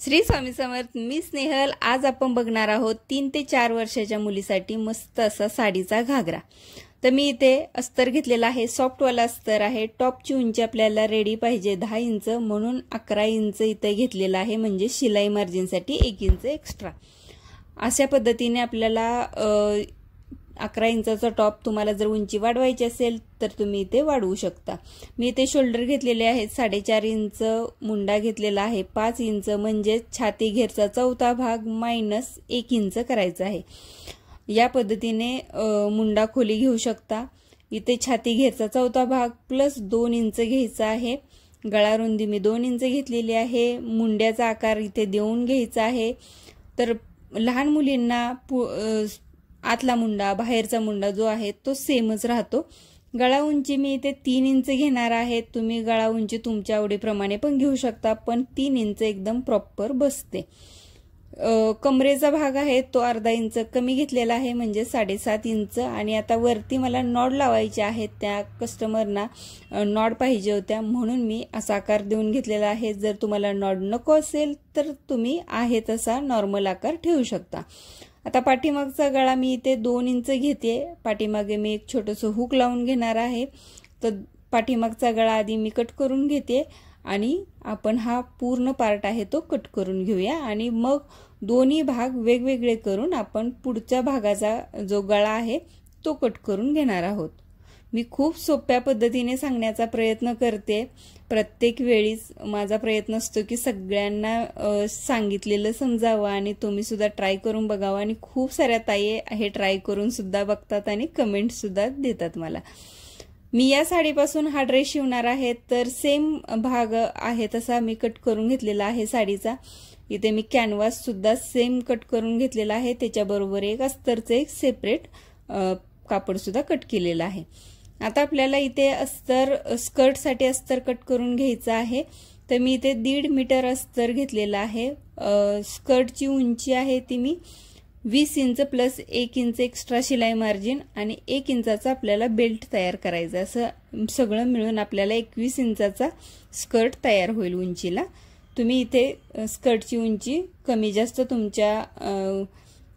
श्री स्वामी समर्थ। मी स्नेहल। आज आपण बघणार आहोत 3 ते 4 वर्षाच्या मुलीसाठी मस्त असा साडीचा घागरा। तर मी इथे अस्तर घेतलेला आहे, सॉफ्टवाला अस्तर आहे। टॉपची उंची आपल्याला रेडी पाहिजे 10 इंच, म्हणून 11 इंच इथे घेतलेला आहे, म्हणजे शिलाई मार्जिनसाठी 1 इंच एक्स्ट्रा। अशा पद्धतीने आपल्याला 11 इंचाचा टॉप तुम्हाला जर उंची वाढवायची असेल तर तुम्ही इथे वाढवू शकता। मी इथे शोल्डर घेतलेले आहेत 4.5 इंच, मुंडा घेतलेला आहे 5 इंच, म्हणजे छाती घेरचा चौथा भाग मायनस 1 इंच करायचा आहे। या पद्धतीने मुंडा खोली घेऊ शकता। इथे छाती घेरचा चौथा भाग प्लस 2 इंच घ्यायचा आहे। गळा रुंदी मी 2 इंच घेतलेली आहे। मुंड्याचा आकार इथे देऊन घ्यायचा आहे। तर लहान मुलींना आतला मुंडा बाहेरचा मुंडा जो आहे तो सेमच राहतो। गळा उंची मी इथे 3 इंच घेणार आहे। तुम्ही गळा उंची तुमच्या आवडीप्रमाणे पण घेऊ शकता, पण 3 इंच एकदम प्रॉपर बसते। कमरेचा भाग आहे तो अर्धा इंच कमी घेतलेला आहे, म्हणजे 7.5 इंच। आणि आता वरती मला नॉड लावायचे आहेत, त्या कस्टमरना नॉड पाहिजे होत्या, म्हणून मी असा आकार देऊन घेतलेला आहे। जर तुम्हाला नॉड नको असेल तर तुम्ही आहे तसा नॉर्मल आकार ठेवू शकता। आता पाठीमागचा गळा मी इथे 2 इंच घेते। पाठीमागे मी एक छोटंसं हुक लावून घेणार आहे। तर पाठीमागचा गळा आधी मी कट करून घेते आणि आपण हा पूर्ण पार्ट आहे तो कट करून घेऊया, आणि मग दोन्ही भाग वेगवेगळे करून आपण पुढच्या भागाचा जो गळा आहे तो कट करून घेणार आहोत। मी खूप सोप्या पद्धतीने सांगण्याचा प्रयत्न करते। प्रत्येक वेळीच माझा प्रयत्न असतो की सगळ्यांना सांगितलेलं समजावं आणि तुम्ही सुद्धा ट्राय करून बघावं। आणि खूप साऱ्या ताई हे ट्राय करून सुद्धा बघतात आणि कमेंट सुद्धा देतात मला। मी या साडीपासून हा ड्रेस शिवणार आहे, तर सेम भाग आहे तसा मी कट करून घेतलेला आहे साडीचा। इथे मी कॅनव्हास सुद्धा सेम कट करून घेतलेला आहे, त्याच्याबरोबर एक अस्तरचं एक सेपरेट कापड सुद्धा कट केलेलं आहे। आता आपल्याला इथे अस्तर स्कर्टसाठी अस्तर कट करून घ्यायचं आहे। तर मी इथे 1.5 मीटर अस्तर घेतलेला आहे। स्कर्टची उंची आहे ती मी 20 इंच प्लस 1 इंच एक्स्ट्रा शिलाई मार्जिन आणि 1 इंचाचा आपल्याला बेल्ट तयार करायचा। असं सगळं मिळून आपल्याला 21 इंचाचा स्कर्ट तयार होईल उंचीला। तुम्ही इथे स्कर्टची उंची कमी जास्त तुमच्या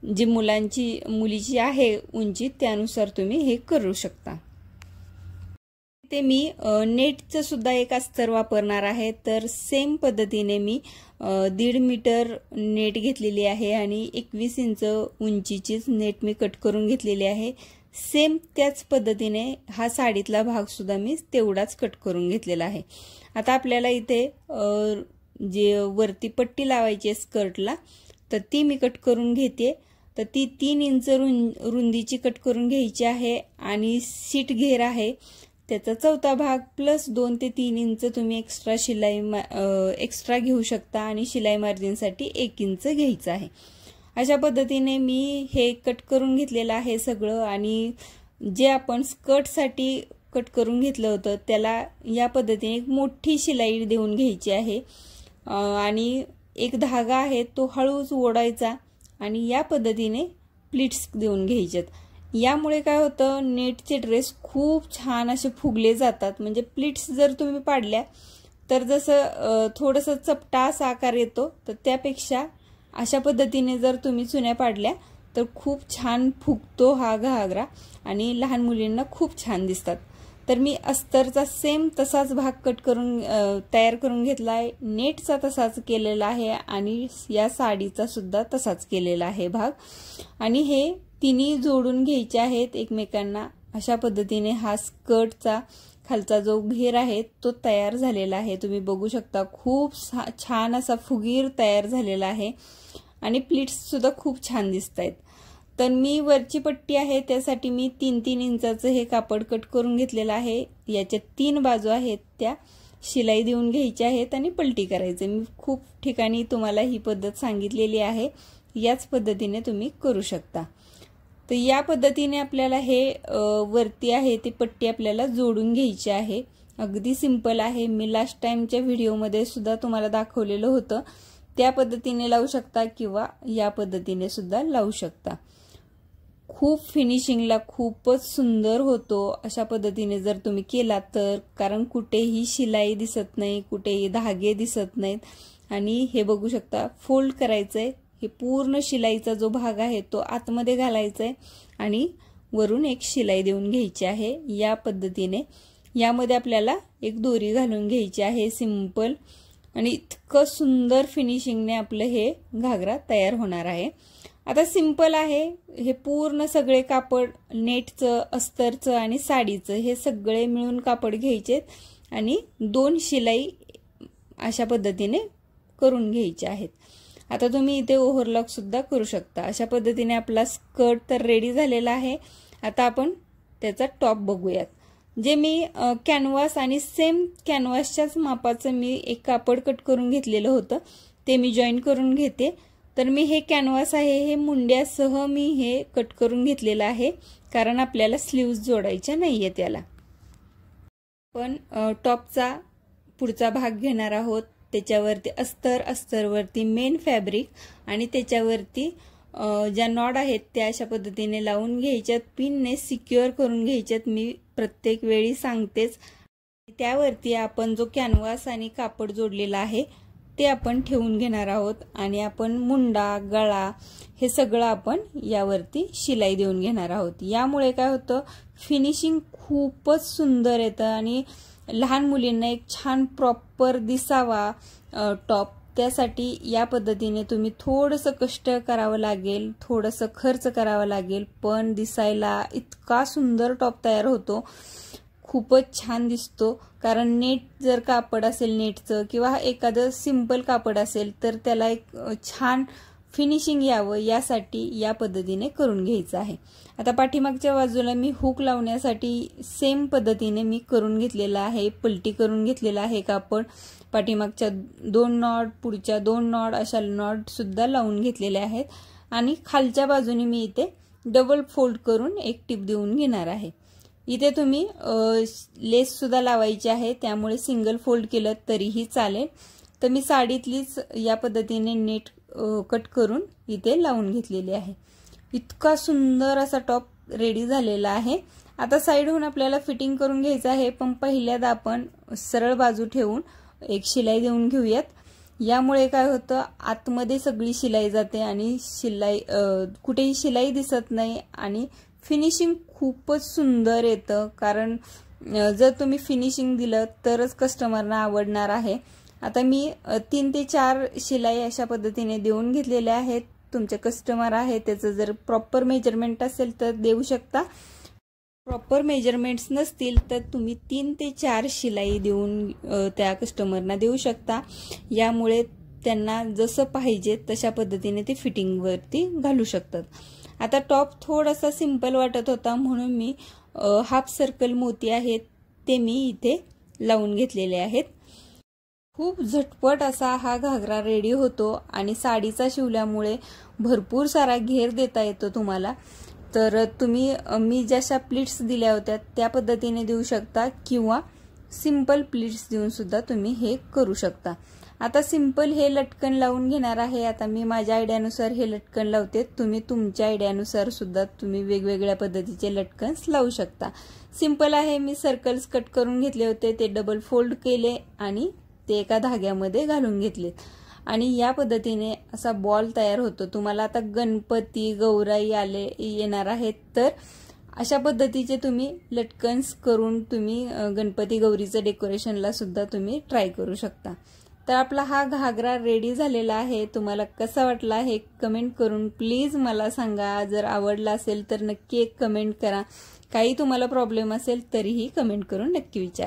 जी मुलीची आहे उंची त्यानुसार तुम्ही हे करू शकता। ते मी नेटचं सुद्धा एक अस्तर वापरणार आहे। तर सेम पद्धतीने मी 1.5 मीटर नेट घेतलेली आहे आणि 21 इंच उंचीचीच नेट मी कट करून घेतलेली आहे। सेम त्याच पद्धतीने हा साडीतला भाग सुद्धा मी तेवढाच कट करून घेतलेला आहे। आता आपल्याला इथे जे वरती पट्टी लावायची आहे स्कर्टला, तर ती मी कट करून घेते। तर ती 3 इंच रुंदीची कट करून घ्यायची आहे आणि सीट घेर आहे त्याचा चौथा भाग प्लस 2 ते 3 इंच तुम्ही एक्स्ट्रा घेऊ शकता आणि शिलाई मार्जिनसाठी 1 इंच घ्यायचं आहे। अशा पद्धतीने मी हे कट करून घेतलेलं आहे सगळं। आणि जे आपण स्कर्टसाठी कट करून घेतलं होतं त्याला या पद्धतीने एक मोठी शिलाई देऊन घ्यायची आहे आणि एक धागा आहे तो हळूच ओढायचा आणि या पद्धतीने प्लीट्स देऊन घ्यायचेत। यामुळे काय होतं, नेटचे ड्रेस खूप छान असे फुगले जातात। म्हणजे प्लीट्स जर तुम्ही पाडल्या तर जसं थोडंसं चपटा असा आकार येतो, तर त्यापेक्षा अशा पद्धतीने जर तुम्ही चुन्या पाडल्या तर खूप छान फुगतो हा घागरा आणि लहान मुलींना खूप छान दिसतात। तर मी अस्तरचा सेम तसाच भाग कट करून तयार करून घेतलाय, नेटचा तसाच केलेला आहे आणि या साडीचा सुद्धा तसाच केलेला आहे भाग। आणि हे तिन्ही जोडून घ्यायचे आहेत एकमेकांना। अशा पद्धतीने हा स्कर्टचा खालचा जो घेर आहे तो तयार झालेला आहे। तुम्ही बघू शकता खूप छान असा फुगीर तयार झालेला आहे आणि प्लीट्स सुद्धा खूप छान दिसत आहेत। तर मी वरची पट्टी आहे त्यासाठी मी 3-3 इंचाचं हे कापड कट करून घेतलेलं आहे। याच्या 3 बाजू आहेत त्या शिलाई देऊन घ्यायच्या आहेत आणि पलटी करायचे। मी खूप ठिकाणी तुम्हाला ही पद्धत सांगितलेली आहे, याच पद्धतीने तुम्ही करू शकता। तर या पद्धतीने आपल्याला हे वरती आहे ती पट्टी आपल्याला जोडून घ्यायची आहे। अगदी सिंपल आहे। मी लास्ट टाइमच्या व्हिडिओमध्ये सुद्धा तुम्हाला दाखवलेलं होतं, त्या पद्धतीने लावू शकता किंवा या पद्धतीने सुद्धा लावू शकता। खूप फिनिशिंगला खूपच सुंदर होतो अशा पद्धतीने जर तुम्ही केला तर, कारण कुठेही शिलाई दिसत नाही, कुठेही धागे दिसत नाहीत आणि हे बघू शकता फोल्ड करायचंय। हे पूर्ण शिलाईचा जो भाग आहे तो आतमध्ये घालायचा आहे आणि वरून एक शिलाई देऊन घ्यायची आहे या पद्धतीने। यामध्ये आपल्याला एक दोरी घालून घ्यायची आहे सिंपल, आणि इतकं सुंदर फिनिशिंगने आपलं हे घागरा तयार होणार आहे। आता सिंपल आहे हे, पूर्ण सगळे कापड नेटचं, अस्तरचं आणि साडीचं हे सगळे मिळून कापड घ्यायचे आणि 2 शिलाई अशा पद्धतीने करून घ्यायचे आहेत। आता तुम्ही इथे ओव्हरलॉक सुद्धा करू शकता। अशा पद्धतीने आपला स्कर्ट तर रेडी झालेला आहे। आता आपण त्याचा टॉप बघूयात। जे मी कॅनव्हास आणि सेम कॅनव्हासच्याच मापाचं मी एक कापड कट करून घेतलेलं होतं ते मी जॉईन करून घेते। तर मी हे कॅनव्हास आहे हे मुंड्यासह मी हे कट करून घेतलेलं आहे, कारण आपल्याला स्लीव्ज जोडायच्या नाहीये त्याला। पण टॉपचा पुढचा भाग घेणार आहोत, त्याच्यावरती अस्तर, अस्तरवरती मेन फॅब्रिक आणि त्याच्यावरती ज्या नॉड आहेत त्या अशा पद्धतीने लावून घ्यायच्यात, पिनने सिक्युअर करून घ्यायच्यात। मी प्रत्येक वेळी सांगतेच। त्यावरती आपण जो कॅनव्हास आणि कापड जोडलेला आहे ते आपण ठेवून घेणार आहोत आणि आपण मुंडा, गळा हे सगळं आपण यावरती शिलाई देऊन घेणार आहोत। यामुळे काय होतं, फिनिशिंग खूपच सुंदर येतं आणि लहान मुलींना एक छान प्रॉपर दिसावा टॉप, त्यासाठी या पद्धतीने तुम्ही थोडंसं कष्ट करावं लागेल, थोडंसं खर्च करावा लागेल, पण दिसायला इतका सुंदर टॉप तयार होतो, खूपच छान दिसतो। कारण नेट जर कापड असेल नेटचं किंवा एखादं सिंपल कापड असेल तर त्याला एक छान फिनिशिंग यावं यासाठी या पद्धतीने करून घ्यायचं आहे। आता पाठीमागच्या बाजूला मी हुक लावण्यासाठी सेम पद्धतीने मी करून घेतलेला आहे, पलटी करून घेतलेला आहे कापड। पाठीमागच्या 2 नॉट, पुढच्या 2 नॉट अशा नॉट सुद्धा लावून घेतलेले आहेत आणि खालच्या बाजूने मी इथे डबल फोल्ड करून एक टिप देऊन घेणार आहे। इथे तुम्ही लेस सुद्धा लावायची आहे, त्यामुळे सिंगल फोल्ड केलं तरीही चालेल। तर मी साडीतलीच या पद्धतीने नेट कट करून इथे लावून घेतलेली आहे। इतका सुंदर असा टॉप रेडी झालेला आहे। आता साइडहून आपल्याला फिटिंग करून घ्यायचं आहे, पण पहिल्यांदा आपण सरळ बाजू ठेवून एक शिलाई देऊन घेऊयात। यामुळे काय होतं, आतमध्ये सगळी शिलाई जाते आणि कुठेही शिलाई दिसत नाही आणि फिनिशिंग खूपच सुंदर येतं। कारण जर तुम्ही फिनिशिंग दिलं तरच कस्टमरना आवडणार आहे। आता मी 3 ते 4 शिलाई अशा पद्धतीने देऊन घेतलेल्या आहेत। तुमचे कस्टमर आहे त्याचं जर प्रॉपर मेजरमेंट असेल तर देऊ शकता, प्रॉपर मेजरमेंट्स नसतील तर तुम्ही 3 ते 4 शिलाई देऊन त्या कस्टमरना देऊ शकता। यामुळे त्यांना जसं पाहिजे तशा पद्धतीने ते फिटिंग वरती घालू शकतात। आता टॉप थोडासा सिंपल वाटत होता म्हणून मी हाफ सर्कल मोती आहेत ते मी इथे लावून घेतलेले आहेत। खूप झटपट असा हा घागरा रेडी होतो आणि साडीचा शिवल्यामुळे भरपूर सारा घेर देता येतो तुम्हाला। तर तुम्ही मी जशा प्लीट्स दिल्या होत्या त्या पद्धतीने देऊ शकता किंवा सिंपल प्लीट्स देऊन सुद्धा तुम्ही हे करू शकता। आता सिंपल हे लटकन लावून घेणार आहे। आता मी माझ्या आयडियानुसार हे लटकन लावते, तुम्ही तुमच्या आयडियानुसार सुद्धा तुम्ही वेगवेगळ्या पद्धतीचे लटकन्स लावू शकता। सिंपल आहे, मी सर्कल्स कट करून घेतले होते, ते डबल फोल्ड केले आणि ते एका धाग्यामध्ये घालून घेतले आणि या पद्धतीने असा बॉल तयार होतो। तुम्हाला आता गणपती, गौराई येणार आहेत तर अशा पद्धतीचे तुम्ही लटकन्स करून तुम्ही गणपती गौरीचं डेकोरेशनला सुद्धा तुम्ही ट्राय करू शकता। तर आपला हा घागरा रेडी झालेला आहे। तुम्हाला कसा वाटला हे कमेंट करून प्लीज मला सांगा। जर आवडला असेल तर नक्की एक कमेंट करा। काही तुम्हाला प्रॉब्लेम असेल तरीही कमेंट करून नक्की विचारा।